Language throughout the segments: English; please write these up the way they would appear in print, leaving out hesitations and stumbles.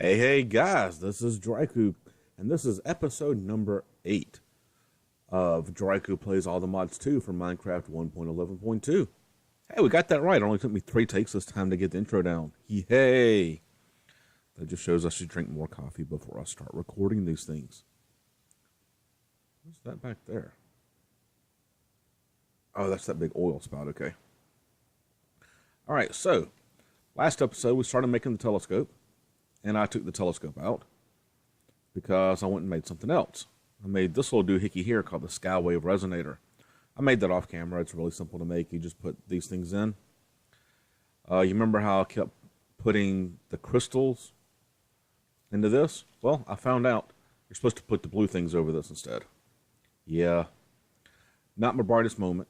Hey guys, this is JaRyCu, and this is episode number 8 of JaRyCu Plays All the Mods 2 for Minecraft 1.11.2. Hey, we got that right. It only took me 3 takes this time to get the intro down. Yay! That just shows I should drink more coffee before I start recording these things. What's that back there? Oh, that's that big oil spout, okay. Alright, so, last episode we started making the telescope. And I took the telescope out because I went and made something else. I made this little doohickey here called the Skywave Resonator. I made that off camera. It's really simple to make. You just put these things in. You remember how I kept putting the crystals into this? Well, I found out you're supposed to put the blue things over this instead. Yeah, not my brightest moment.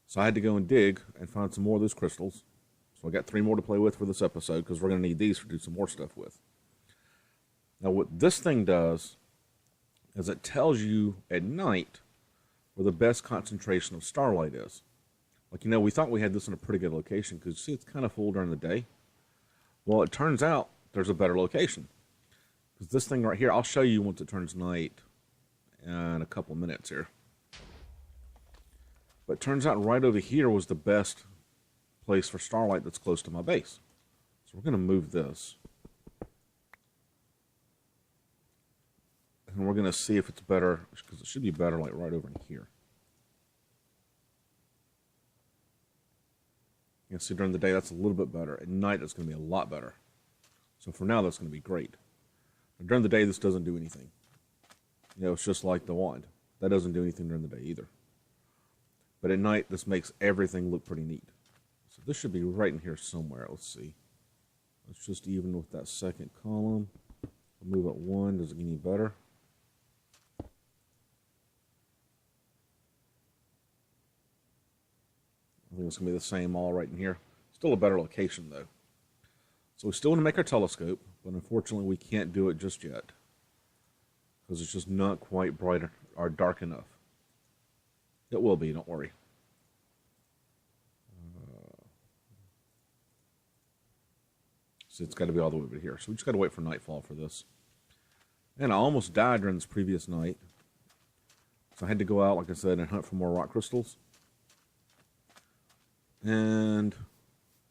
So I had to go and dig and find some more of those crystals. So I got 3 more to play with for this episode because we're going to need these to do some more stuff with. Now what this thing does is it tells you at night where the best concentration of starlight is. Like, we thought we had this in a pretty good location because, see, it's kind of full during the day. Well, it turns out there's a better location. Because this thing right here, I'll show you once it turns night in a couple minutes here. But it turns out right over here was the best place for starlight that's close to my base. So we're going to move this. And we're going to see if it's better, because it should be better like right over in here. You can see during the day that's a little bit better. At night it's going to be a lot better. So for now that's going to be great. But during the day this doesn't do anything. It's just like the wand. That doesn't do anything during the day either. But at night this makes everything look pretty neat. So this should be right in here somewhere. Let's see. Let's just even with that second column. I'll move it 1. Does it get any better? I think it's going to be the same all right in here. Still a better location though. So we still want to make our telescope, but unfortunately we can't do it just yet. Because it's just not quite bright or dark enough. It will be, don't worry. So it's got to be all the way over here. So we just got to wait for nightfall for this. And I almost died during this previous night. So I had to go out, like I said, and hunt for more rock crystals. And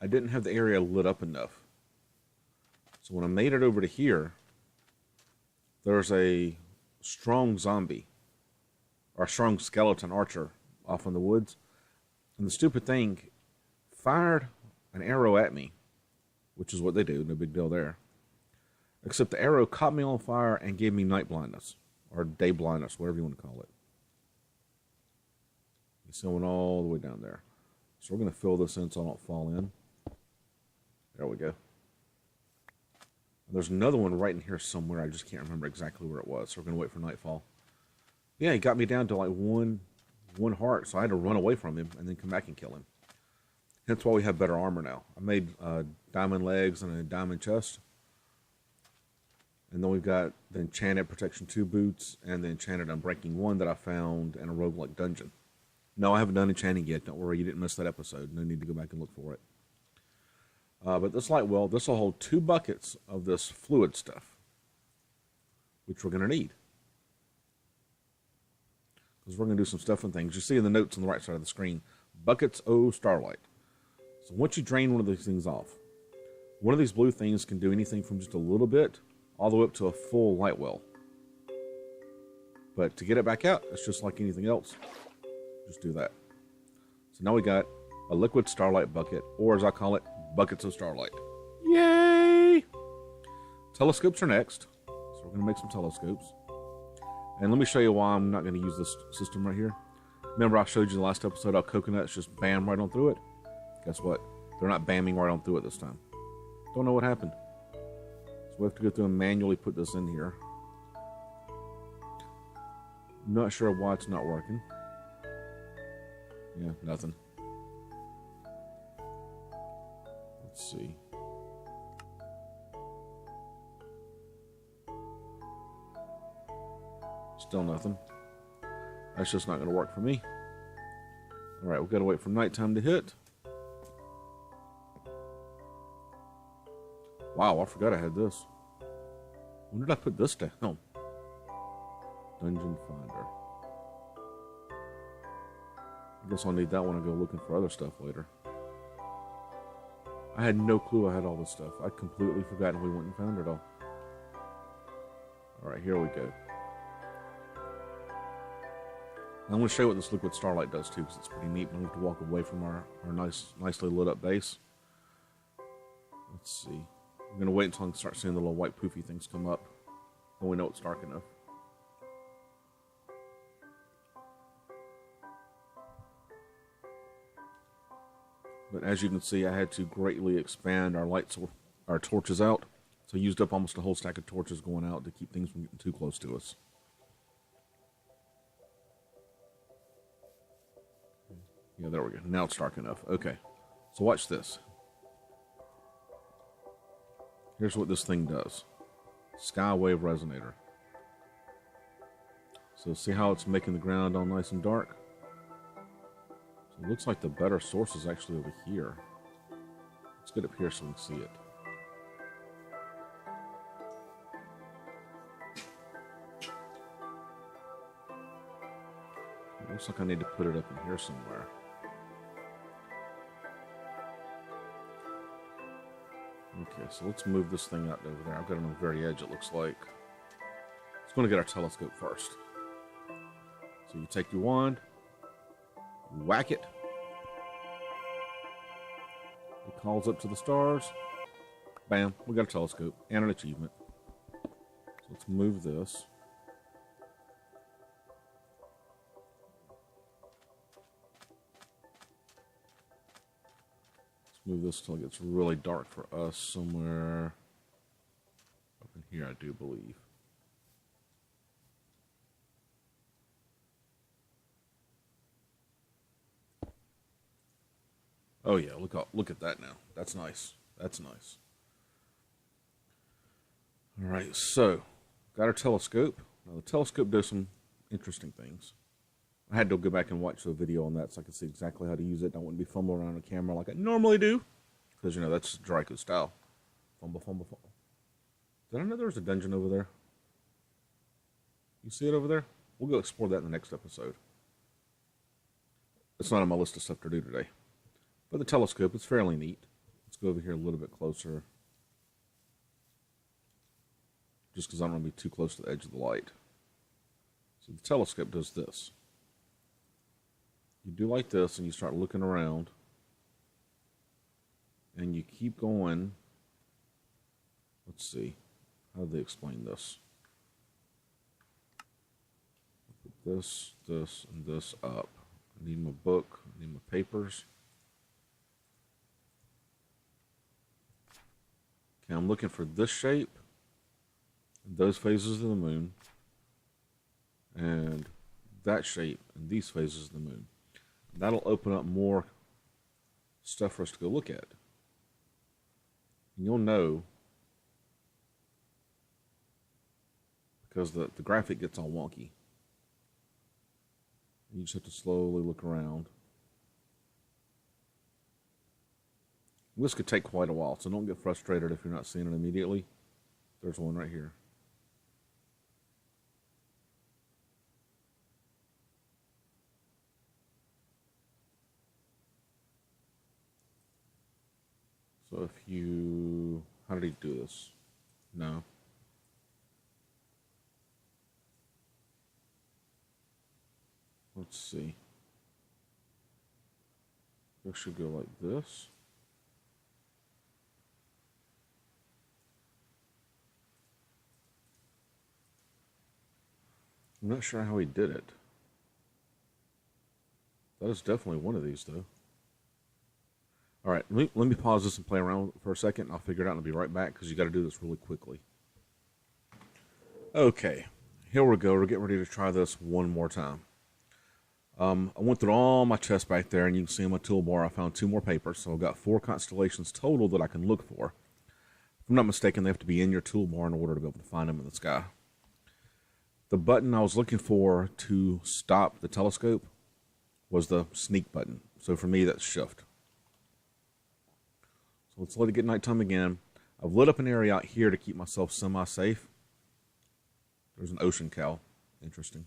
I didn't have the area lit up enough. So when I made it over to here, there's a strong zombie, or a strong skeleton archer off in the woods. And the stupid thing fired an arrow at me, which is what they do, no big deal there. Except the arrow caught me on fire and gave me night blindness, or day blindness, whatever you want to call it. It's going all the way down there. So we're going to fill this in so I don't fall in. There we go. And there's another one right in here somewhere. I just can't remember exactly where it was. So we're going to wait for nightfall. Yeah, he got me down to like one heart, so I had to run away from him and then come back and kill him. Hence why we have better armor now. I made diamond legs and a diamond chest. And then we've got the enchanted protection 2 boots and the enchanted unbreaking 1 that I found in a roguelike dungeon. No, I haven't done enchanting yet. Don't worry, you didn't miss that episode. No need to go back and look for it. But this light well, this will hold 2 buckets of this fluid stuff, which we're going to need. Because we're going to do some stuff and things. You see in the notes on the right side of the screen, buckets O starlight. So once you drain one of these things off, one of these blue things can do anything from just a little bit all the way up to a full light well. But to get it back out, it's just like anything else. Just do that. So now we got a liquid starlight bucket, or as I call it, buckets of starlight. Yay! Telescopes are next. So we're going to make some telescopes. And let me show you why I'm not going to use this system right here. Remember I showed you the last episode how coconuts just bam right on through it? Guess what? They're not bamming right on through it this time. Don't know what happened. So we have to go through and manually put this in here. Not sure why it's not working. Yeah, nothing. Let's see. Still nothing. That's just not going to work for me. Alright, we've got to wait for nighttime to hit. Wow, I forgot I had this. When did I put this down? Dungeon Finder. I guess I'll need that one to go looking for other stuff later. I had no clue I had all this stuff. I'd completely forgotten we went and found it all. Alright, here we go. I'm going to show you what this liquid Starlight does too, because it's pretty neat. We don't have to walk away from our nicely lit up base. Let's see. I'm going to wait until I can start seeing the little white poofy things come up when we know it's dark enough. But as you can see, I had to greatly expand our torches out. So I used up almost a whole stack of torches going out to keep things from getting too close to us. Yeah, there we go. Now it's dark enough. Okay. So watch this. Here's what this thing does. Skywave Resonator. So see how it's making the ground all nice and dark? So it looks like the better source is actually over here. Let's get up here so we can see it. It looks like I need to put it up in here somewhere. Okay, so let's move this thing out over there. I've got it on the very edge, it looks like. It's going to get our telescope first. So you take your wand, whack it. It calls up to the stars. Bam, we got a telescope and an achievement. So let's move this. Move this till it gets really dark for us somewhere up in here, I do believe. Oh yeah, look at that now. That's nice. That's nice. All right, so got our telescope. Now the telescope does some interesting things. I had to go back and watch the video on that so I could see exactly how to use it. I wouldn't be fumbling around the camera like I normally do. Because, you know, that's JaRyCu style. Fumble, fumble, fumble. Did I know there was a dungeon over there? You see it over there? We'll go explore that in the next episode. It's not on my list of stuff to do today. But the telescope is fairly neat. Let's go over here a little bit closer. Just because I don't want to be too close to the edge of the light. So the telescope does this. You do like this and you start looking around and you keep going. Let's see, how do they explain this? Put this, this, and this up. I need my book, I need my papers. Okay, I'm looking for this shape, those phases of the moon, and that shape and these phases of the moon. That'll open up more stuff for us to go look at. And you'll know because the graphic gets all wonky. You just have to slowly look around. This could take quite a while, so don't get frustrated if you're not seeing it immediately. There's one right here. So if you, how did he do this? No. Let's see. This should go like this. I'm not sure how he did it. That is definitely one of these, though. All right, let me pause this and play around for a second. I'll figure it out and I'll be right back because you got to do this really quickly. Okay, here we go. We're getting ready to try this one more time. I went through all my chests back there, and you can see on my toolbar I found 2 more papers. So I've got 4 constellations total that I can look for. If I'm not mistaken, they have to be in your toolbar in order to be able to find them in the sky. The button I was looking for to stop the telescope was the sneak button. So for me, that's shift. So let's let it get nighttime again. I've lit up an area out here to keep myself semi-safe. There's an ocean cow. Interesting.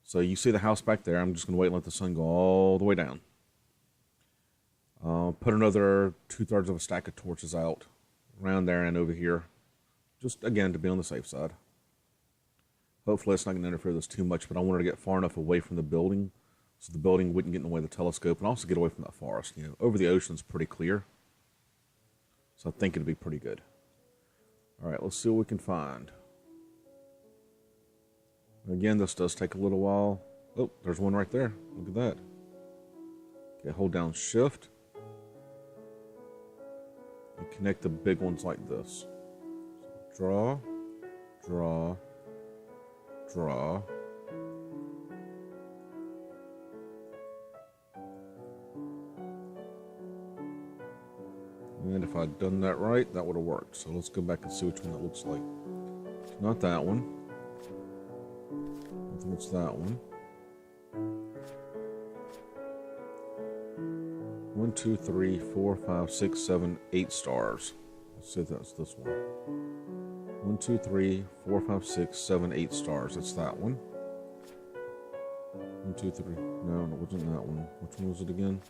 So you see the house back there. I'm just going to wait and let the sun go all the way down. Put another 2/3 of a stack of torches out around there and over here. Just, again, to be on the safe side. Hopefully it's not going to interfere with this too much, but I wanted to get far enough away from the building so the building wouldn't get in the way of the telescope, and also get away from that forest. You know, over the ocean's pretty clear, so I think it'd be pretty good. All right, let's see what we can find. Again, this does take a little while. Oh, there's one right there. Look at that. Okay, hold down Shift. And connect the big ones like this. So draw, draw, draw. And if I'd done that right, that would have worked. So let's go back and see which one that looks like. It's not that one. I think it's that one. 1, 2, 3, 4, 5, 6, 7, 8 stars. Let's see if that's this one. 1, 2, 3, 4, 5, 6, 7, 8 stars. That's that one. 1, 2, 3. No, it wasn't that one. Which one was it again?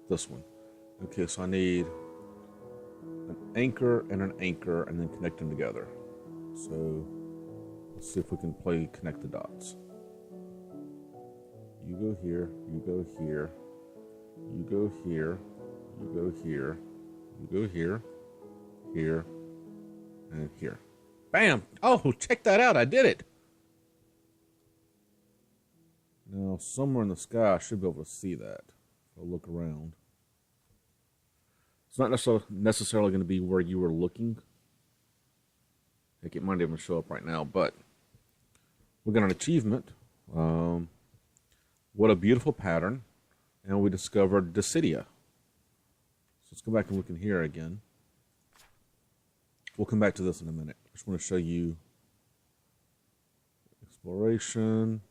This one. Okay, so I need an anchor, and then connect them together. So let's see if we can play connect the dots. You go here, you go here, you go here, you go here, you go here, here, and here. Bam! Oh, check that out, I did it! Now, somewhere in the sky, I should be able to see that. If I look around. It's not necessarily going to be where you were looking. Heck, it might even show up right now, but we got an achievement. What a beautiful pattern. And we discovered Decidia. So let's go back and look in here again. We'll come back to this in a minute. I just want to show you exploration,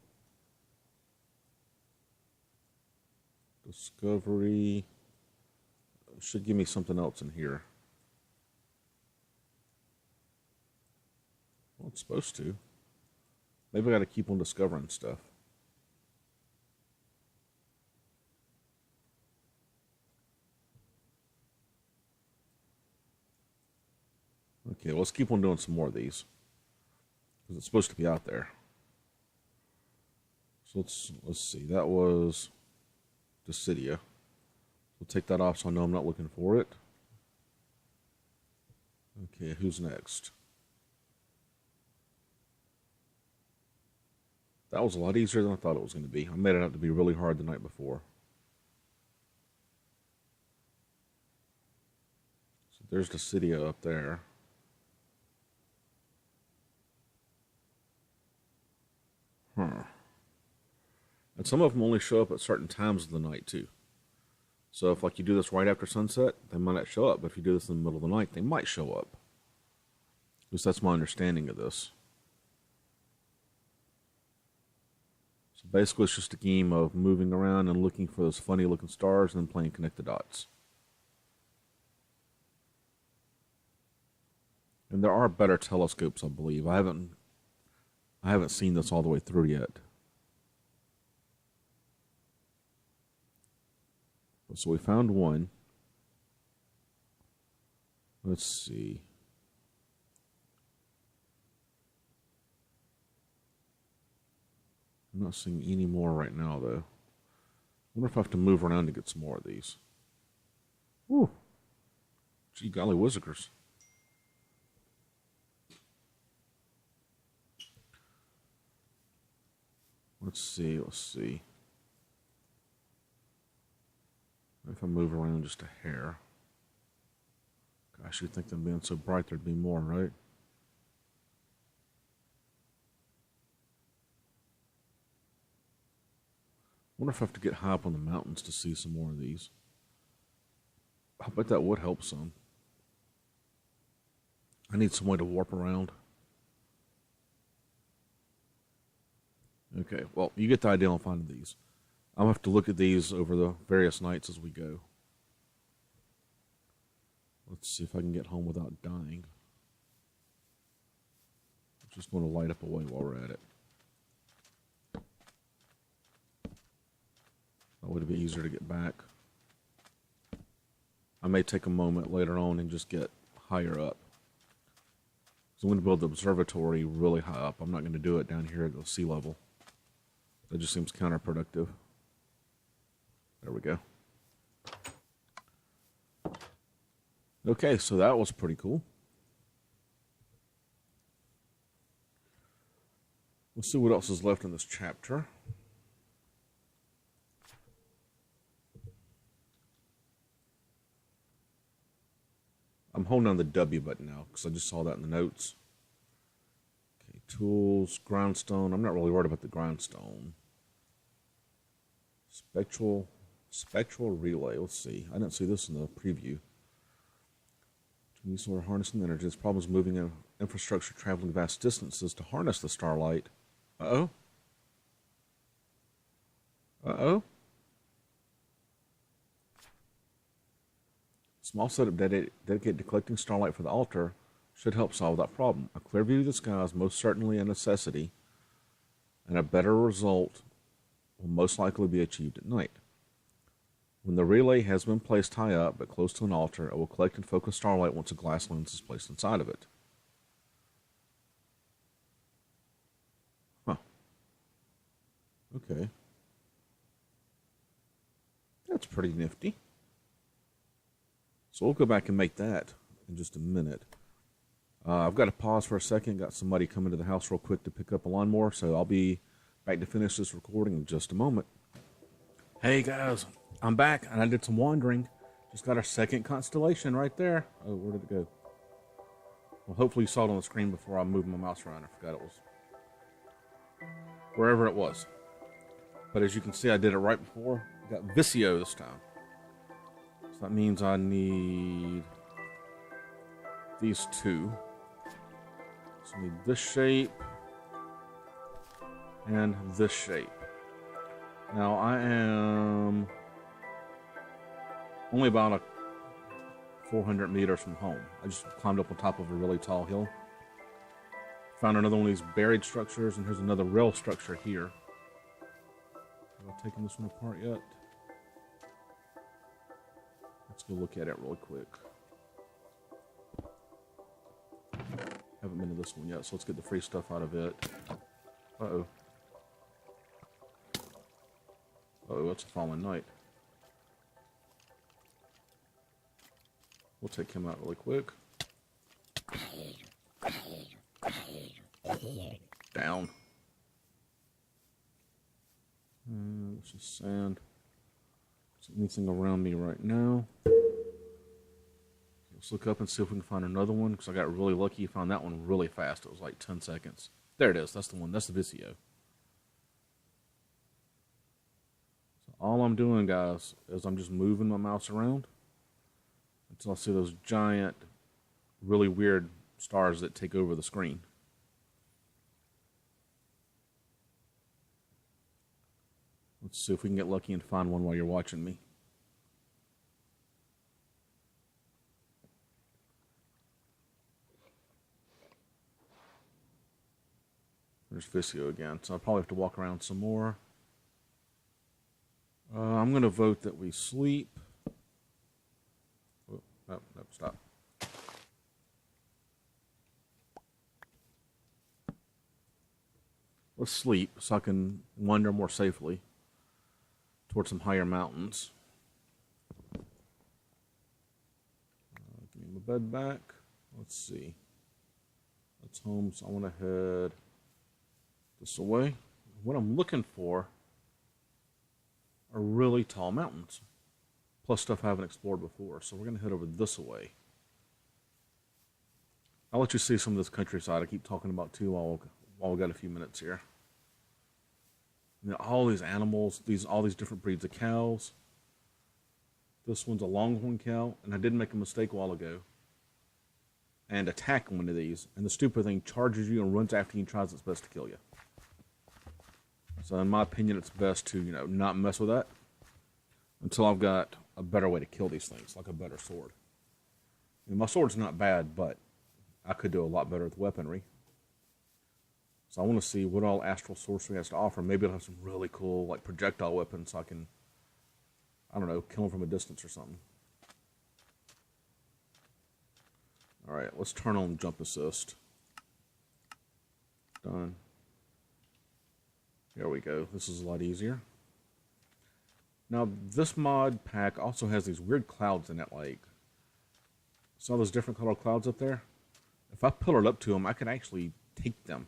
discovery. Should give me something else in here. Well, it's supposed to. Maybe I got to keep on discovering stuff. Okay, let's keep on doing some more of these, because it's supposed to be out there. So let's see. That was Decidia. We'll take that off so I know I'm not looking for it. Okay, who's next? That was a lot easier than I thought it was going to be. I made it out to be really hard the night before. So there's Decidia up there. Huh. And some of them only show up at certain times of the night, too. So if, like, you do this right after sunset, they might not show up. But if you do this in the middle of the night, they might show up. At least that's my understanding of this. So basically, it's just a game of moving around and looking for those funny-looking stars and then playing connect the dots. And there are better telescopes, I believe. I haven't seen this all the way through yet. So we found one. Let's see. I'm not seeing any more right now, though. I wonder if I have to move around to get some more of these. Whew. Gee, golly whizzikers. Let's see, let's see. If I move around just a hair. Gosh, you'd think them being so bright there'd be more, right? Wonder if I have to get high up on the mountains to see some more of these. I bet that would help some. I need some way to warp around. Okay, well, you get the idea on finding these. I'll have to look at these over the various nights as we go. Let's see if I can get home without dying. Just want to light up away while we're at it. That would be easier to get back. I may take a moment later on and just get higher up. So I'm going to build the observatory really high up. I'm not going to do it down here at the sea level. That just seems counterproductive. There we go. Okay, so that was pretty cool. Let's see what else is left in this chapter. I'm holding on the W button now because I just saw that in the notes. Okay, tools, grindstone. I'm not really worried about the grindstone. Spectral relay. Let's see. I didn't see this in the preview. Any sort of harnessing energy. This problem is moving in infrastructure traveling vast distances to harness the Starlight. Uh-oh. Uh-oh. Small setup dedicated to collecting Starlight for the altar should help solve that problem. A clear view of the sky is most certainly a necessity, and a better result will most likely be achieved at night. When the relay has been placed high up but close to an altar, it will collect and focus Starlight once a glass lens is placed inside of it. Huh. Okay. That's pretty nifty. So we'll go back and make that in just a minute. I've got to pause for a second. Got somebody coming to the house real quick to pick up a lawnmower, so I'll be back to finish this recording in just a moment. Hey guys, I'm back and I did some wandering. Just got our second constellation right there. Oh, where did it go? Well, hopefully you saw it on the screen before I moved my mouse around. I forgot it was wherever it was. But as you can see, I did it right before. I got Vicio this time. So that means I need these two. So I need this shape and this shape. Now I am only about 400 meters from home. I just climbed up on top of a really tall hill. Found another one of these buried structures, and here's another rail structure here. Have I taken this one apart yet? Let's go look at it really quick. Haven't been to this one yet, so let's get the free stuff out of it. Uh-oh. Uh-oh, that's a fallen knight. We'll take him out really quick. Down. This is sand. Is there anything around me right now? Let's look up and see if we can find another one, because I got really lucky. Found that one really fast. It was like 10 seconds. There it is. That's the one. That's the Vicio. So all I'm doing, guys, is I'm just moving my mouse around until I see those giant, really weird stars that take over the screen. Let's see if we can get lucky and find one while you're watching me. There's Vicio again, so I'll probably have to walk around some more. I'm going to vote that we sleep. Oh, nope, stop. Let's sleep so I can wander more safely towards some higher mountains. Give me my bed back. Let's see. That's home, so I want to head this away. What I'm looking for are really tall mountains, plus stuff I haven't explored before. So we're going to head over this way. I'll let you see some of this countryside I keep talking about too while we got a few minutes here. You know, all these animals, all these different breeds of cows. This one's a longhorn cow, and I did make a mistake a while ago and attack one of these, and the stupid thing charges you and runs after you and tries its best to kill you. So in my opinion, it's best to, not mess with that until I've got a better way to kill these things, like a better sword. My sword's not bad, but I could do a lot better with weaponry. So I want to see what all Astral Sorcery has to offer. Maybe it'll have some really cool, like, projectile weapons so I can, I don't know, kill them from a distance or something. Alright, let's turn on Jump Assist. Done. There we go. This is a lot easier. Now, this mod pack also has these weird clouds in it, like, see all those different colored clouds up there? If I pillared up to them, I could actually take them.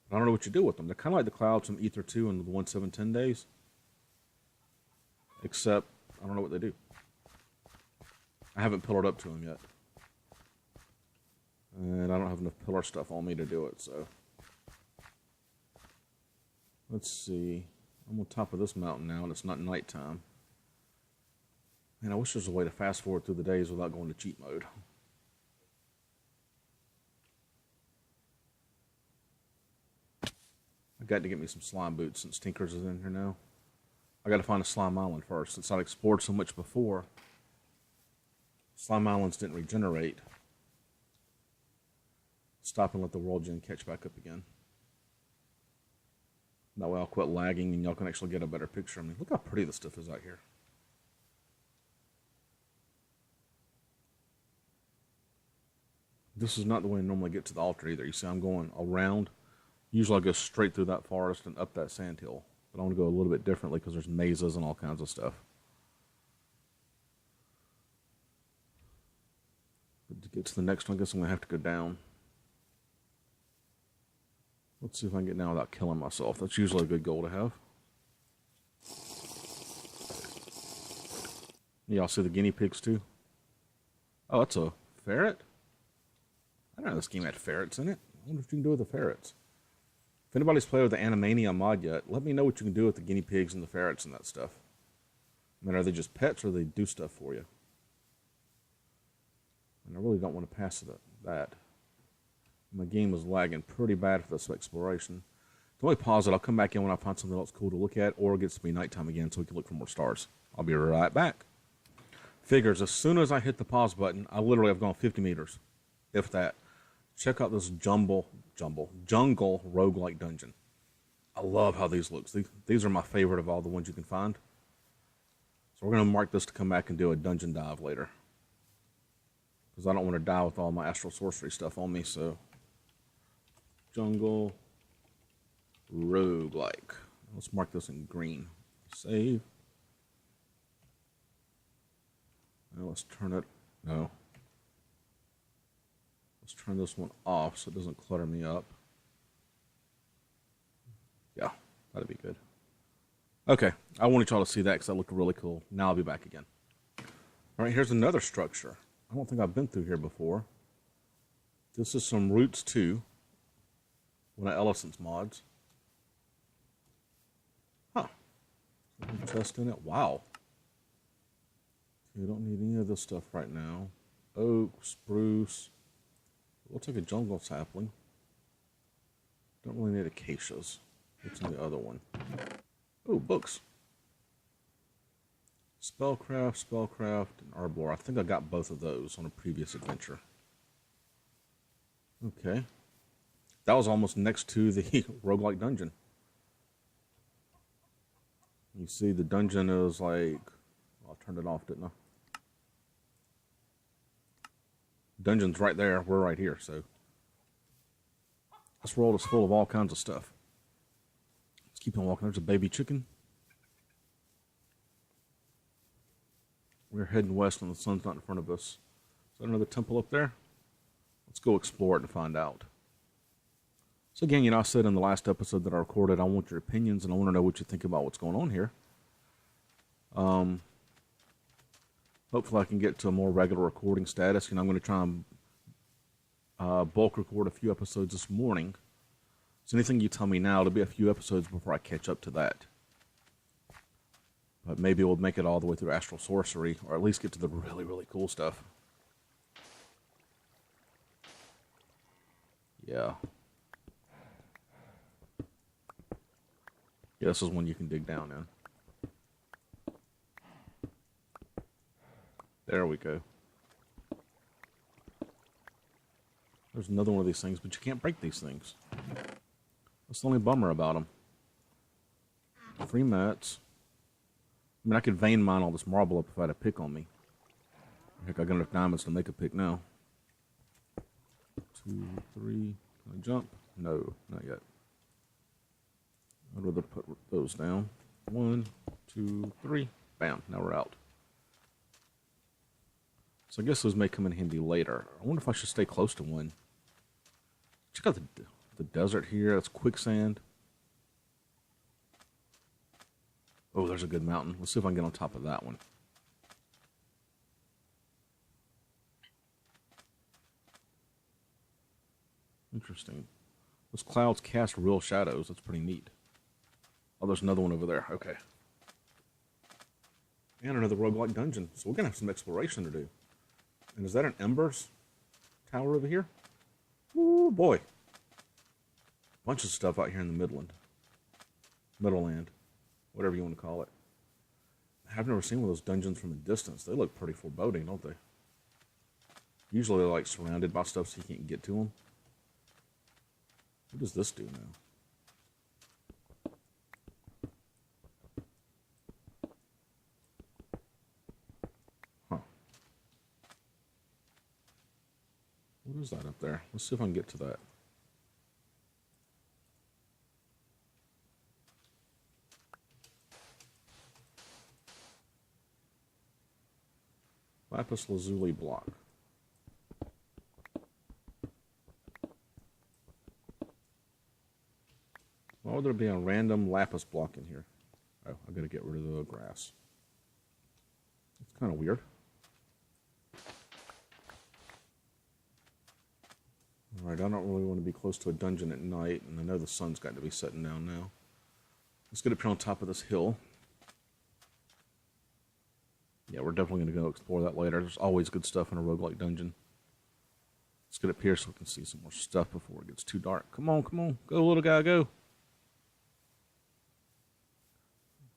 I don't know what you do with them. They're kind of like the clouds from Ether 2 and the 1.7.10 days. Except, I don't know what they do. I haven't pillared up to them yet. And I don't have enough pillar stuff on me to do it, so. Let's see. I'm on top of this mountain now, and it's not nighttime. Man, I wish there was a way to fast forward through the days without going to cheat mode. I got to get me some slime boots since Tinker's is in here now. I got to find a slime island first. Since I explored so much before, slime islands didn't regenerate. Stop and let the world gen catch back up again. That way I'll quit lagging and y'all can actually get a better picture of me. Look how pretty this stuff is out here. This is not the way I normally get to the altar either. You see I'm going around. Usually I go straight through that forest and up that sandhill. But I want to go a little bit differently because there's mazes and all kinds of stuff. But to get to the next one, I guess I'm going to have to go down. Let's see if I can get down without killing myself. That's usually a good goal to have. Y'all see the guinea pigs too? Oh, that's a ferret? I didn't know this game had ferrets in it. I wonder what you can do with the ferrets. If anybody's played with the Animania mod yet, let me know what you can do with the guinea pigs and the ferrets and that stuff. I mean, are they just pets or do they do stuff for you? And I really don't want to pass that. My game was lagging pretty bad for this exploration. If I pause it, I'll come back in when I find something else cool to look at, or it gets to be nighttime again so we can look for more stars. I'll be right back. Figures, as soon as I hit the pause button, I literally have gone 50 meters, if that. Check out this jungle roguelike dungeon. I love how these look. These are my favorite of all the ones you can find. So we're going to mark this to come back and do a dungeon dive later. Because I don't want to die with all my Astral Sorcery stuff on me, so... Jungle roguelike. Let's mark this in green. Save. Now let's turn it... No. Let's turn this one off so it doesn't clutter me up. Yeah, that'd be good. Okay, I wanted y'all to see that because that looked really cool. Now I'll be back again. All right, here's another structure. I don't think I've been through here before. This is some Roots 2. One of Ellison's mods. Huh. Chest in it. Wow. Okay, don't need any of this stuff right now. Oak, spruce. We'll take a jungle sapling. Don't really need acacias. What's in the other one? Oh, books. Spellcraft, and Arbor. I think I got both of those on a previous adventure. Okay. That was almost next to the roguelike dungeon. You see the dungeon is like... I turned it off, didn't I? Dungeon's right there. We're right here, so... This world is full of all kinds of stuff. Let's keep on walking. There's a baby chicken. We're heading west and the sun's not in front of us. Is that another temple up there? Let's go explore it and find out. So again, you know, I said in the last episode that I recorded, I want your opinions and I want to know what you think about what's going on here. Hopefully I can get to a more regular recording status. You know, I'm going to try and bulk record a few episodes this morning. So anything you tell me now, it'll be a few episodes before I catch up to that. But maybe we'll make it all the way through Astral Sorcery, or at least get to the really, really cool stuff. Yeah. Yeah, this is one you can dig down in. There we go. There's another one of these things, but you can't break these things. That's the only bummer about them. Free mats. I mean, I could vein mine all this marble up if I had a pick on me. Heck, I got enough diamonds to make a pick now. 2, 3. Can I jump? No, not yet. I'd rather put those down. 1, 2, 3. Bam, now we're out. So I guess those may come in handy later. I wonder if I should stay close to one. Check out the desert here. That's quicksand. Oh, there's a good mountain. Let's see if I can get on top of that one. Interesting. Those clouds cast real shadows. That's pretty neat. Oh, there's another one over there. Okay. And another roguelike dungeon. So we're going to have some exploration to do. And is that an Embers tower over here? Ooh, boy. Bunch of stuff out here in the Middleland. Whatever you want to call it. I've never seen one of those dungeons from a distance. They look pretty foreboding, don't they? Usually they're like surrounded by stuff so you can't get to them. What does this do now? Huh. What is that up there? Let's see if I can get to that. Lapis lazuli block. Why would there be a random lapis block in here? Oh, I gotta get rid of the grass. It's kind of weird. Alright, I don't really want to be close to a dungeon at night, and I know the sun's got to be setting down now. Let's get up here on top of this hill. Yeah, we're definitely going to go explore that later. There's always good stuff in a roguelike dungeon. Let's get up here so we can see some more stuff before it gets too dark. Come on, come on. Go, little guy, go.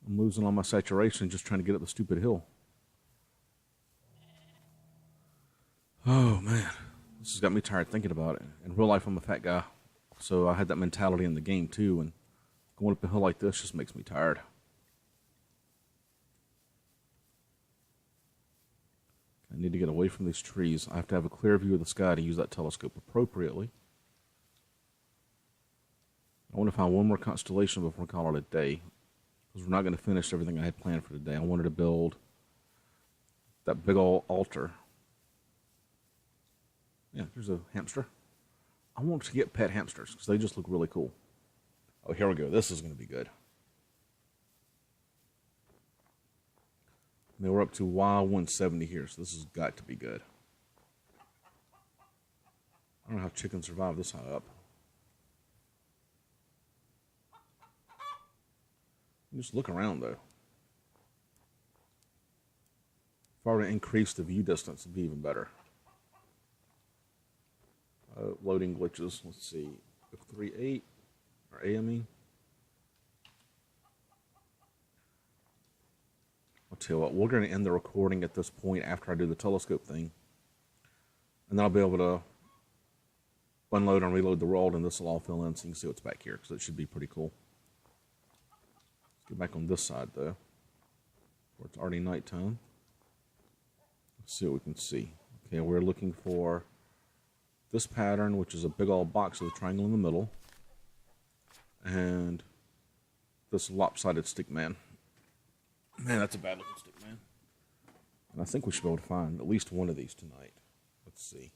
I'm losing all my saturation just trying to get up the stupid hill. Oh, man. This has got me tired thinking about it. In real life, I'm a fat guy. So I had that mentality in the game, too. And going up a hill like this just makes me tired. I need to get away from these trees. I have to have a clear view of the sky to use that telescope appropriately. I want to find one more constellation before we call it a day. Because we're not going to finish everything I had planned for today. I wanted to build that big old altar. Yeah, there's a hamster. I want to get pet hamsters because they just look really cool. Oh, here we go. This is going to be good. I mean, we're up to Y170 here, so this has got to be good. I don't know how chickens survive this high up. Just look around, though. If I were to increase the view distance, it'd be even better. Loading glitches. Let's see. F38 or AME. I'll tell you what, we're going to end the recording at this point after I do the telescope thing. And then I'll be able to unload and reload the world, and this will all fill in so you can see what's back here, because it should be pretty cool. Let's get back on this side, though, where it's already nighttime. Let's see what we can see. Okay, we're looking for this pattern, which is a big old box with a triangle in the middle, and this lopsided stick man. Man, that's a bad looking stick man. And I think we should be able to find at least one of these tonight. Let's see.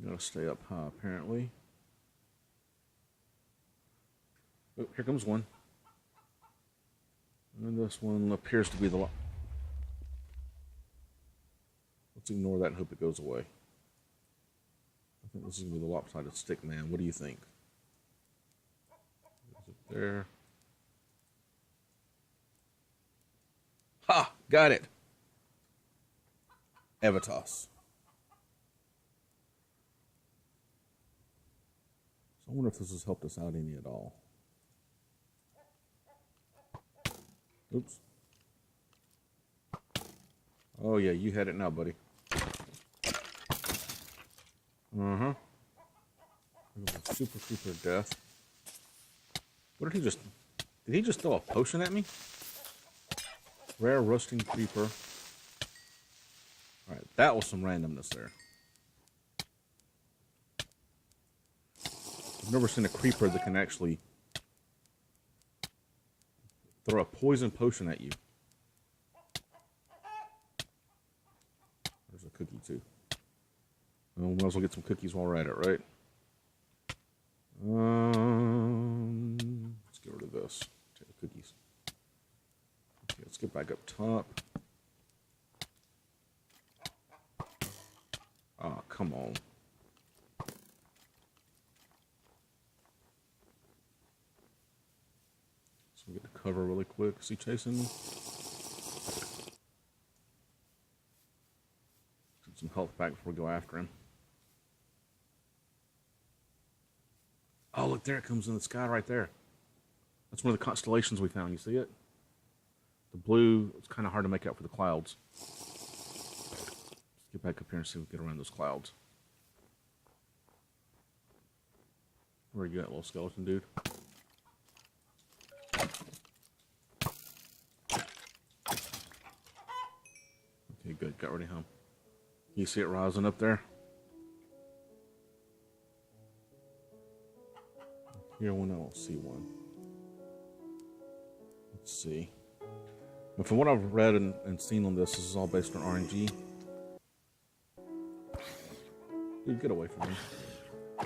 Gotta stay up high, apparently. Oh, here comes one. And this one appears to be the lot. Let's ignore that and hope it goes away. I think this is going to be the lopsided stick man. What do you think? Is it there? Ha! Got it! Evitas. I wonder if this has helped us out any at all. Oops. Oh yeah, you had it now, buddy. Uh-huh. Super creeper of death. What did he just throw a potion at me? Rare rusting creeper. Alright, that was some randomness there. I've never seen a creeper that can actually throw a poison potion at you. There's a cookie too. Well, we might as well get some cookies while we're at it, right? Let's get rid of this. Take the cookies. Okay, let's get back up top. Oh, come on. So we get the cover really quick. Is he chasing me? Get some health back before we go after him. Oh, look, there it comes in the sky right there. That's one of the constellations we found. You see it? The blue, it's kind of hard to make out for the clouds. Let's get back up here and see if we can get around those clouds. Where you at, little skeleton dude? Okay, good. Got rid of him. You see it rising up there? Here one, I don't see one. Let's see. And from what I've read and seen on this is all based on RNG. Dude, get away from me.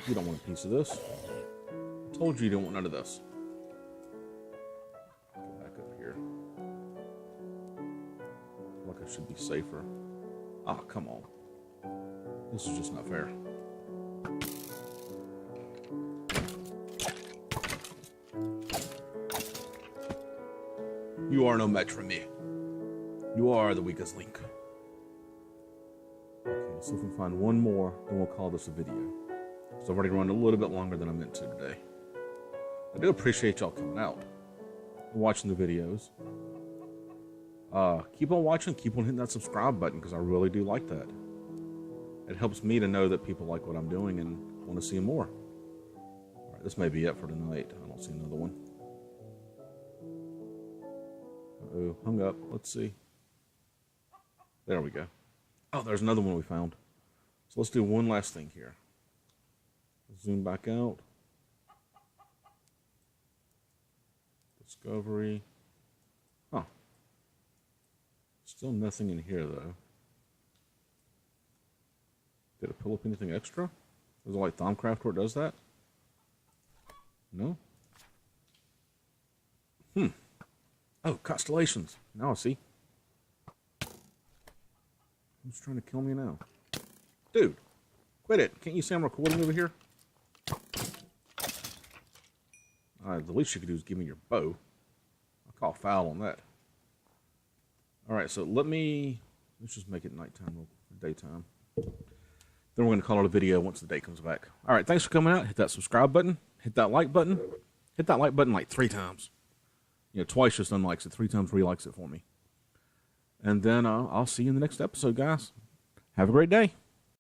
You don't want a piece of this. I told you you don't want none of this. Go back up here. I feel like I should be safer. Ah, come on. This is just not fair. You are no match for me. You are the weakest link. Okay, let's see if we can find one more, then we'll call this a video. So I've already run a little bit longer than I meant to today. I do appreciate y'all coming out and watching the videos. Keep on watching, keep on hitting that subscribe button because I really do like that. It helps me to know that people like what I'm doing and want to see more. Alright, this may be it for tonight. I don't see another one. Uh-oh, hung up. Let's see. There we go. Oh, there's another one we found. So let's do one last thing here. Zoom back out. Discovery. Huh. Still nothing in here, though. Did it pull up anything extra? Is it like Thaumcraft where it does that? No? Oh, constellations. Now I see. Who's trying to kill me now? Dude, quit it. Can't you see I'm recording over here? The least you could do is give me your bow. I'll call foul on that. Alright, so let's just make it nighttime or daytime. Then we're going to call it a video once the day comes back. Alright, thanks for coming out. Hit that subscribe button. Hit that like button. Hit that like button like 3 times. You know, twice just unlikes it. 3 times relikes it for me. And then I'll see you in the next episode, guys. Have a great day.